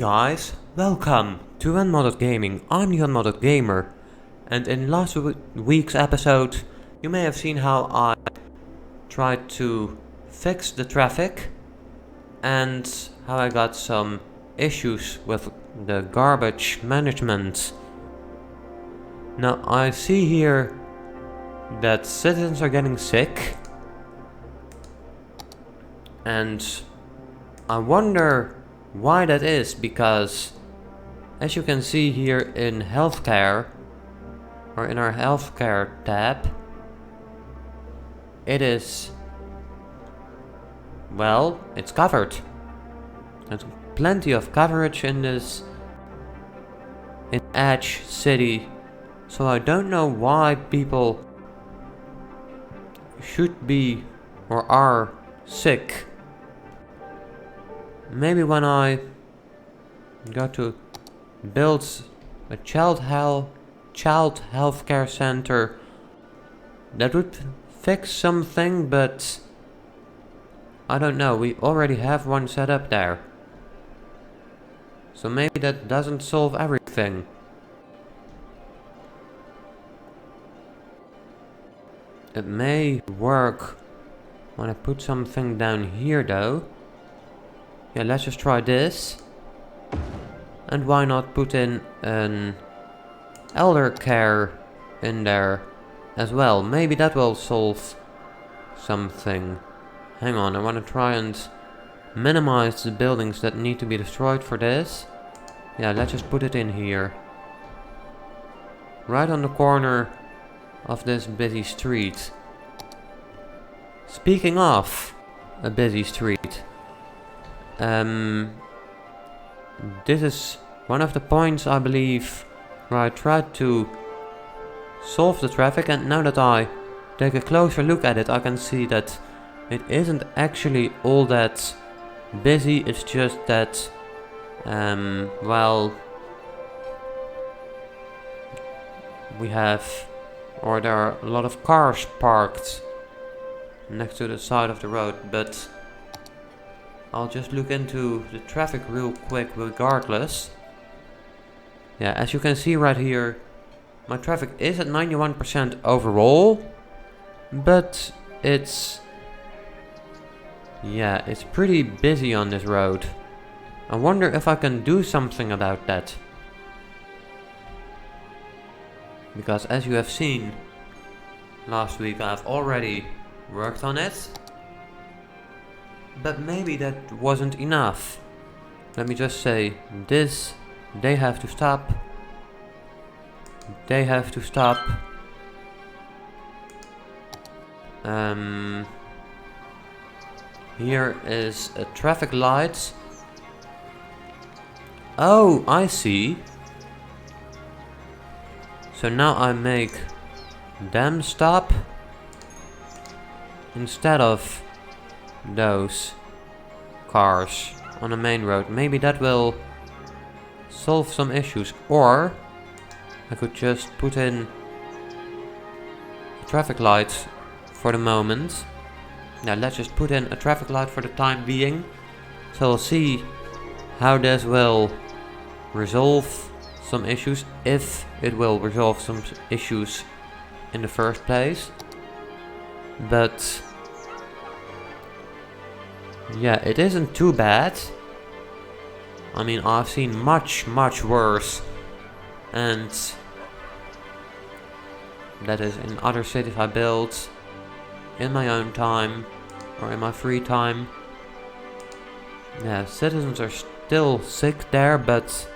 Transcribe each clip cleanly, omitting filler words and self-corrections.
guys, welcome to Unmodded Gaming. I'm the Unmodded Gamer, and in last week's episode you may have seen how I tried to fix the traffic and how I got some issues with the garbage management. Now I see here that citizens are getting sick, and I wonder why that is, because as you can see here in healthcare, or in our healthcare tab, it is, well, it's covered. There's plenty of coverage in this, in Edge City, so I don't know why people should be or are sick. Maybe when I go to build a child healthcare center, that would fix something, but I don't know, we already have one set up there. So maybe that doesn't solve everything. It may work when I put something down here though. Yeah, let's just try this. And why not put in an elder care in there as well? Maybe that will solve something. Hang on, I want to try and minimize the buildings that need to be destroyed for this. Yeah, let's just put it in here. Right on the corner of this busy street. Speaking of a busy street, this is one of the points, I believe, where I tried to solve the traffic, and now that I take a closer look at it, I can see that it isn't actually all that busy. It's just that, well, we have, or there are a lot of cars parked next to the side of the road, but I'll just look into the traffic real quick regardless. Yeah, as you can see right here, my traffic is at 91% overall, but it's pretty busy on this road. I wonder if I can do something about that. Because as you have seen, last week I've already worked on it. But maybe that wasn't enough. Let me just say this, they have to stop. They have to stop. Here is a traffic light. Oh, I see. So now I make them stop instead of those cars on the main road. Maybe that will solve some issues. Or I could just put in a traffic light for the moment. Now let's just put in a traffic light for the time being. So we'll see how this will resolve some issues, if it will resolve some issues in the first place. But yeah, it isn't too bad. I mean, I've seen much worse, and that is in other cities I built in my own time or in my free time. Yeah, citizens are still sick there, but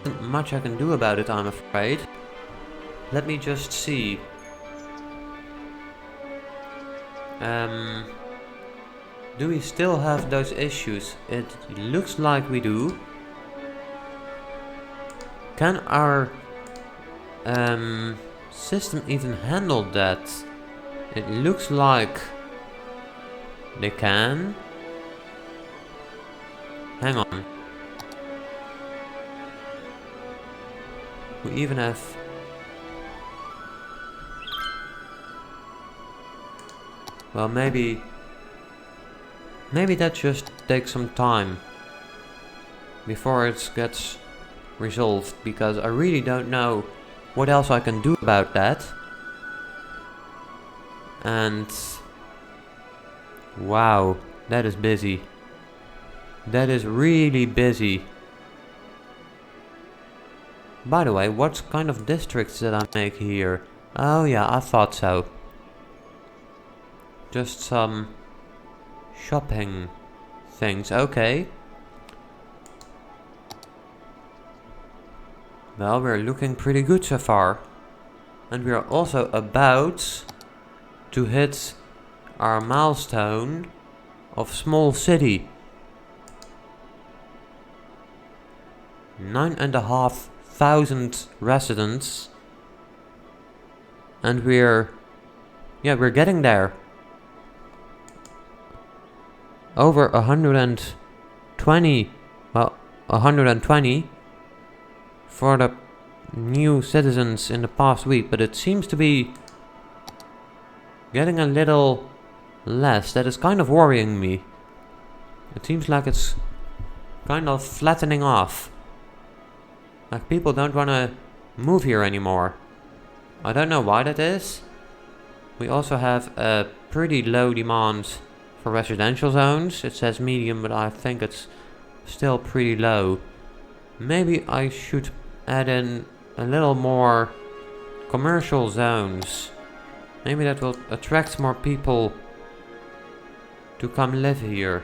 there isn't much I can do about it, I'm afraid. Let me just see. Do we still have those issues? It looks like we do. Can our system even handle that? It looks like they can. Hang on. We even have... Well, maybe that just takes some time. before it gets resolved, because I really don't know what else I can do about that. And wow, that is busy. That is really busy. By the way, what kind of districts did I make here? Oh yeah, I thought so. Just some shopping things, okay. Well, we're looking pretty good so far. And we are also about to hit our milestone of small city. 9,500 residents. And we're getting there. Over 120, well, 120 for the new citizens in the past week, but it seems to be getting a little less. That is kind of worrying me. It seems like it's kind of flattening off. Like people don't want to move here anymore. I don't know why that is. We also have a pretty low demand for residential zones. It says medium, but I think it's still pretty low. Maybe I should add in a little more commercial zones. Maybe that will attract more people to come live here.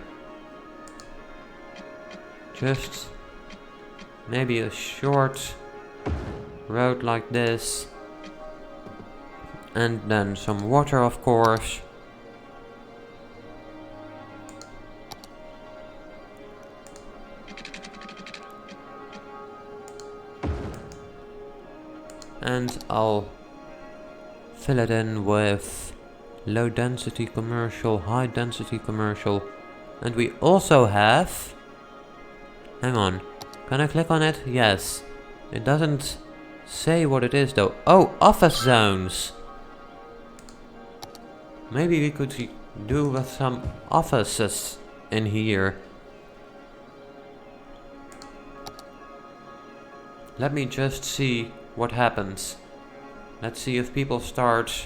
Just maybe a short road like this. And then some water, of course. And I'll fill it in with low density commercial, high density commercial. And we also have... Hang on. Can I click on it? Yes. It doesn't say what it is though. Oh, office zones. Maybe we could do with some offices in here. Let me just see what happens. Let's see if people start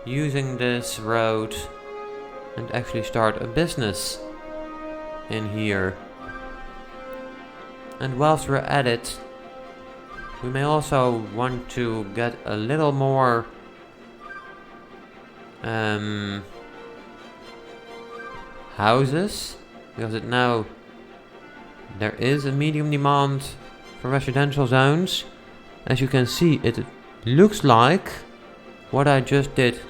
using this road and actually start a business in here. And whilst we're at it, we may also want to get a little more houses, because now there is a medium demand for residential zones. As you can see, it looks like what I just did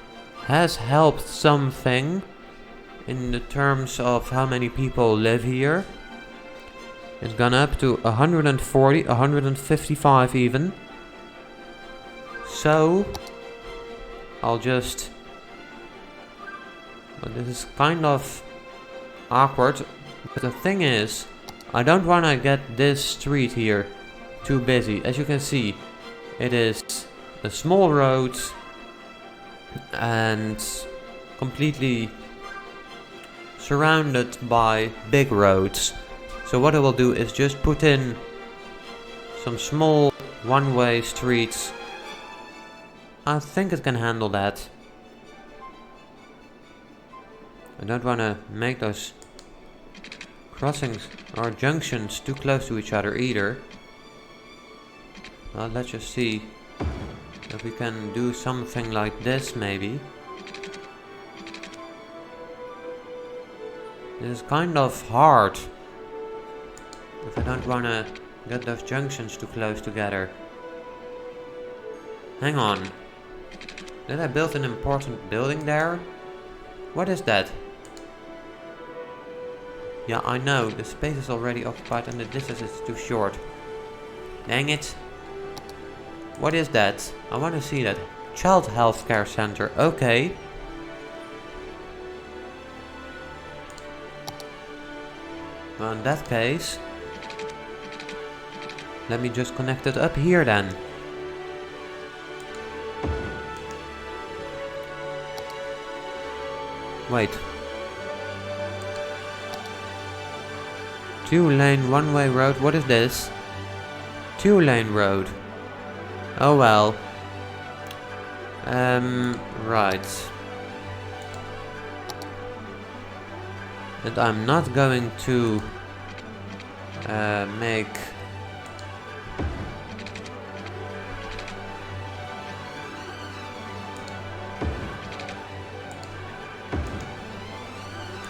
has helped something in the terms of how many people live here. It's gone up to 140, 155 even. So I'll just... Well, this is kind of awkward, but the thing is, I don't want to get this street here too busy. As you can see, it is a small road and completely surrounded by big roads. So what I will do is just put in some small one-way streets. I think it can handle that. I don't want to make those crossings or junctions too close to each other either. Well, let's just see if we can do something like this maybe. This is kind of hard if I don't want to get those junctions too close together. Hang on. Did I build an important building there? What is that? Yeah, I know. The space is already occupied and the distance is too short. Dang it. What is that? I want to see that. Child health care center. Okay. Well, in that case, let me just connect it up here then. Wait. 2-lane one-way road. What is this? 2-lane road. Oh well. Right. And I'm not going to make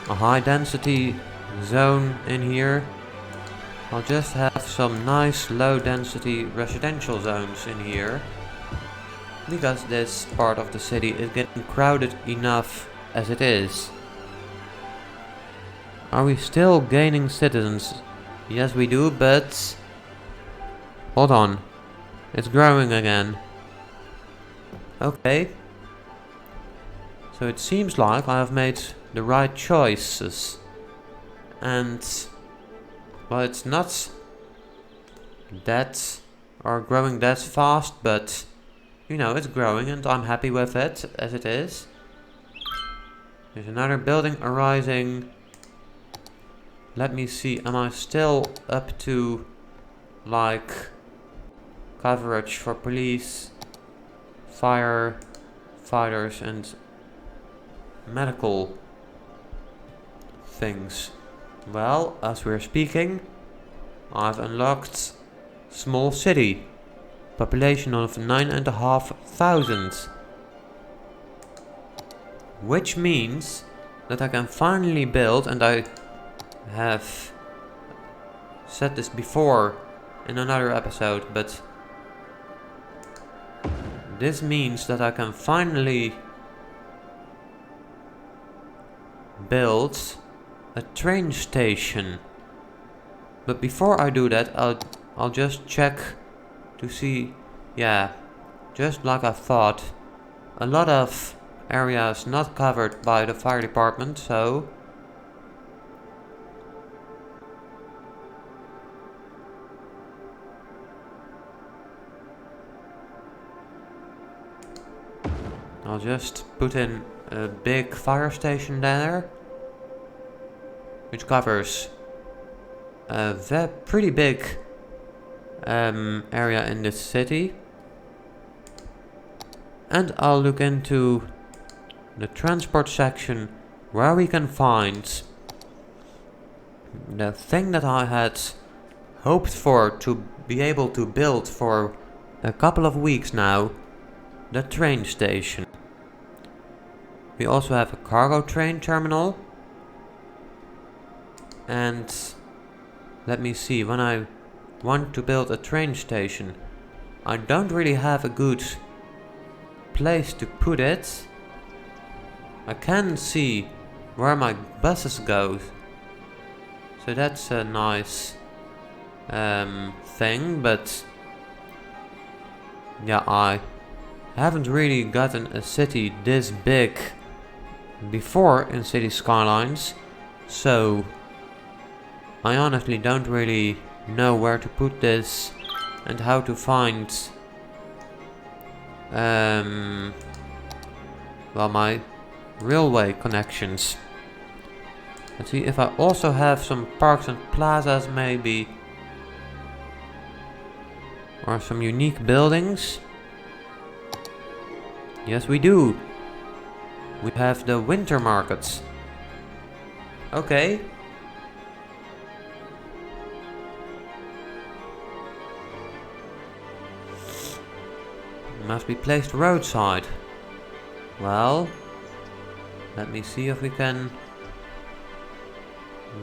a high density zone in here. I'll just have some nice low density residential zones in here, because this part of the city is getting crowded enough as it is. Are we still gaining citizens? Yes we do, but hold on, it's growing again. Okay, so it seems like I have made the right choices, and well, it's not that or growing that fast, but you know, it's growing and I'm happy with it as it is. There's another building arising. Let me see, am I still up to like coverage for police, fire fighters and medical things? Well, as we're speaking, I've unlocked small city, population of 9,500, which means that I can finally build, and I have said this before in another episode, but this means that I can finally build a train station. But before I do that, I'll just check to see. Yeah, just like I thought, a lot of areas not covered by the fire department, so I'll just put in a big fire station there, which covers a pretty big area in this city. And I'll look into the transport section where we can find the thing that I had hoped for to be able to build for a couple of weeks now, the train station. We also have a cargo train terminal. And let me see, when I want to build a train station, I don't really have a good place to put it. I can see where my buses go, so that's a nice thing, but yeah, I haven't really gotten a city this big before in City Skylines, so I honestly don't really know where to put this and how to find well, my railway connections. Let's see if I also have some parks and plazas maybe, or some unique buildings. Yes we do. We have the winter markets. Okay. Must be placed roadside. Well, let me see if we can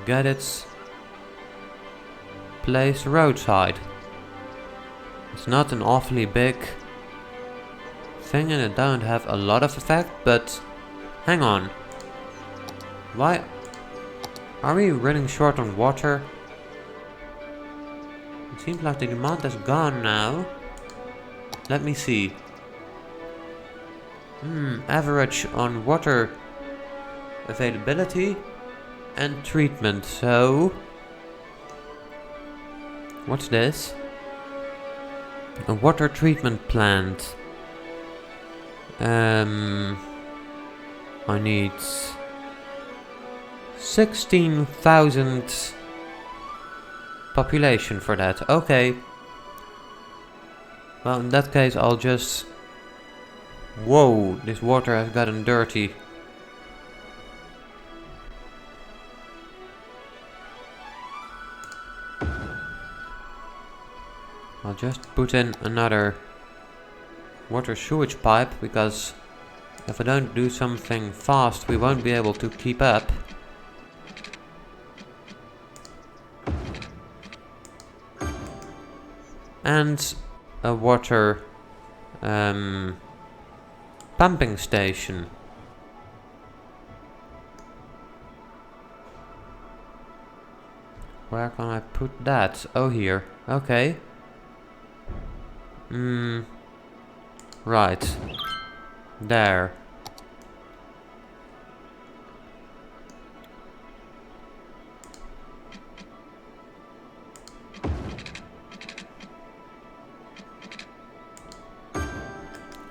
get it placed roadside. It's not an awfully big thing and it don't have a lot of effect, but hang on. Why are we running short on water? It seems like the demand is gone now. Let me see. Average on water availability and treatment. So, what's this? A water treatment plant. I need 16,000 population for that. Okay. Well, in that case, I'll just... Whoa, this water has gotten dirty. I'll just put in another water sewage pipe, because if I don't do something fast, we won't be able to keep up. And a water pumping station. Where can I put that? Oh, here. Okay. Right. There.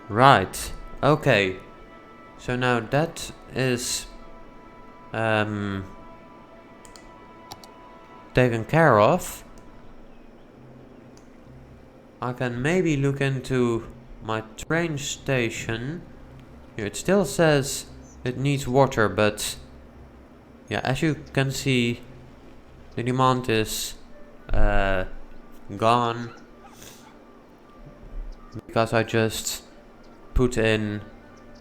Right. Okay. So now that is taken care of. I can maybe look into my train station. Here it still says it needs water, but yeah, as you can see, the demand is gone, because I just put in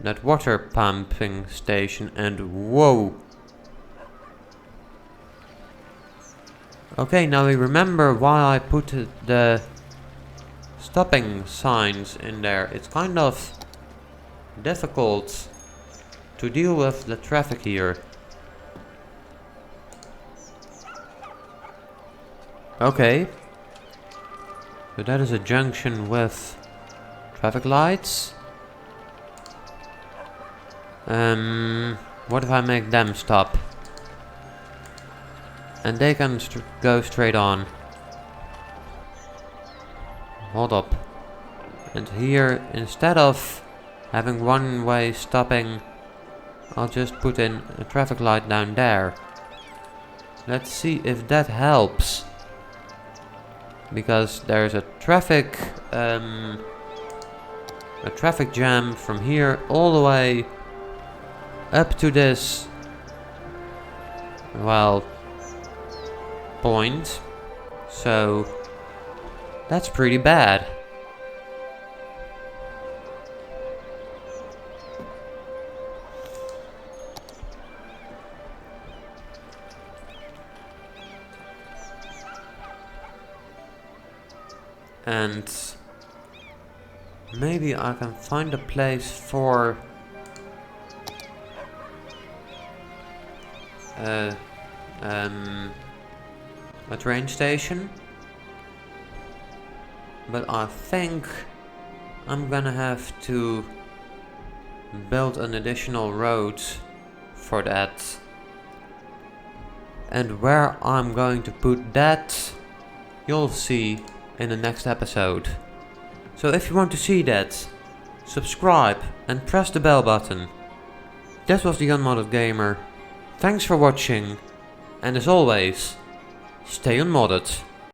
that water pumping station, and whoa. Okay, now we remember why I put the stopping signs in there. It's kind of difficult to deal with the traffic here. Okay. So that is a junction with traffic lights. What if I make them stop? And they can go straight on. Hold up. And here, instead of having one way stopping, I'll just put in a traffic light down there. Let's see if that helps. Because there's a traffic jam from here all the way up to this, well, point. So that's pretty bad. And maybe I can find a place for a train station, but I think I'm gonna have to build an additional road for that, and where I'm going to put that you'll see in the next episode. So if you want to see that, subscribe and press the bell button. That was the Unmodded Gamer. Thanks for watching, and as always, stay unmodded.